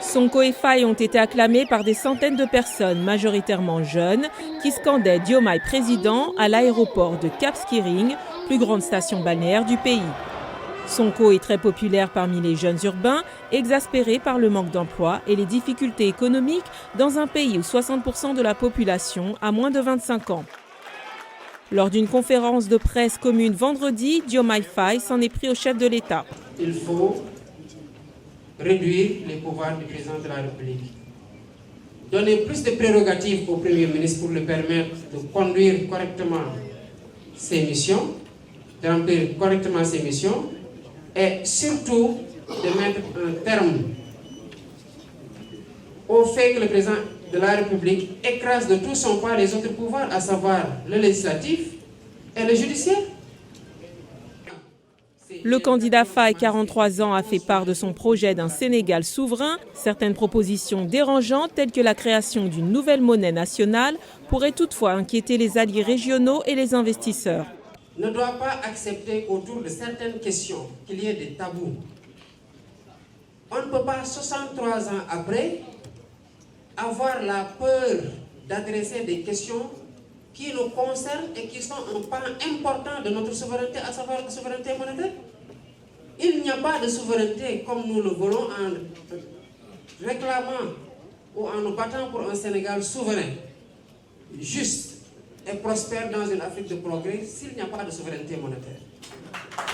Sonko et Faye ont été acclamés par des centaines de personnes, majoritairement jeunes, qui scandaient Diomaye président à l'aéroport de Cap Skirring, plus grande station balnéaire du pays. Sonko est très populaire parmi les jeunes urbains, exaspérés par le manque d'emploi et les difficultés économiques dans un pays où 60% de la population a moins de 25 ans. Lors d'une conférence de presse commune vendredi, Diomaye Faye s'en est pris au chef de l'État. Il faut réduire les pouvoirs du président de la République. Donner plus de prérogatives au Premier ministre pour lui permettre de conduire correctement ses missions, de remplir correctement ses missions et surtout de mettre un terme au fait que le président de la République écrase de tout son poids les autres pouvoirs, à savoir le législatif et le judiciaire. Le candidat Faye, 43 ans, a fait part de son projet d'un Sénégal souverain. Certaines propositions dérangeantes, telles que la création d'une nouvelle monnaie nationale, pourraient toutefois inquiéter les alliés régionaux et les investisseurs. Ne doit pas accepter autour de certaines questions qu'il y ait des tabous. On ne peut pas, 63 ans après, avoir la peur d'adresser des questions qui nous concernent et qui sont un pan important de notre souveraineté, à savoir la souveraineté monétaire. Il n'y a pas de souveraineté comme nous le voulons en réclamant ou en nous battant pour un Sénégal souverain, juste et prospère dans une Afrique de progrès s'il n'y a pas de souveraineté monétaire.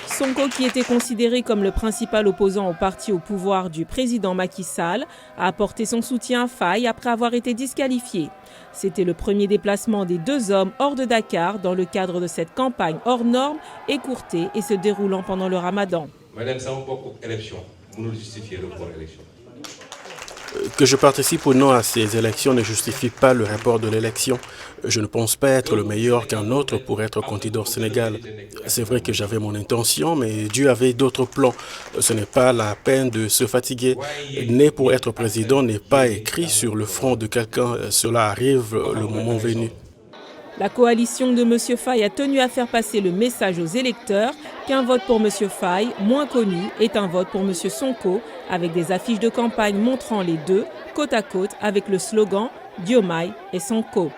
Sonko, qui était considéré comme le principal opposant au parti au pouvoir du président Macky Sall, a apporté son soutien à Faye après avoir été disqualifié. C'était le premier déplacement des deux hommes hors de Dakar dans le cadre de cette campagne hors norme, écourtée et se déroulant pendant le Ramadan. Madame, ça va pas élection. Vous nous justifiez le report élection. Que je participe ou non à ces élections ne justifie pas le report de l'élection. Je ne pense pas être le meilleur qu'un autre pour être candidat au Sénégal. C'est vrai que j'avais mon intention, mais Dieu avait d'autres plans. Ce n'est pas la peine de se fatiguer. Né pour être président n'est pas écrit sur le front de quelqu'un. Cela arrive le moment venu. La coalition de M. Faye a tenu à faire passer le message aux électeurs qu'un vote pour M. Faye, moins connu, est un vote pour M. Sonko, avec des affiches de campagne montrant les deux, côte à côte, avec le slogan « Diomaye et Sonko ».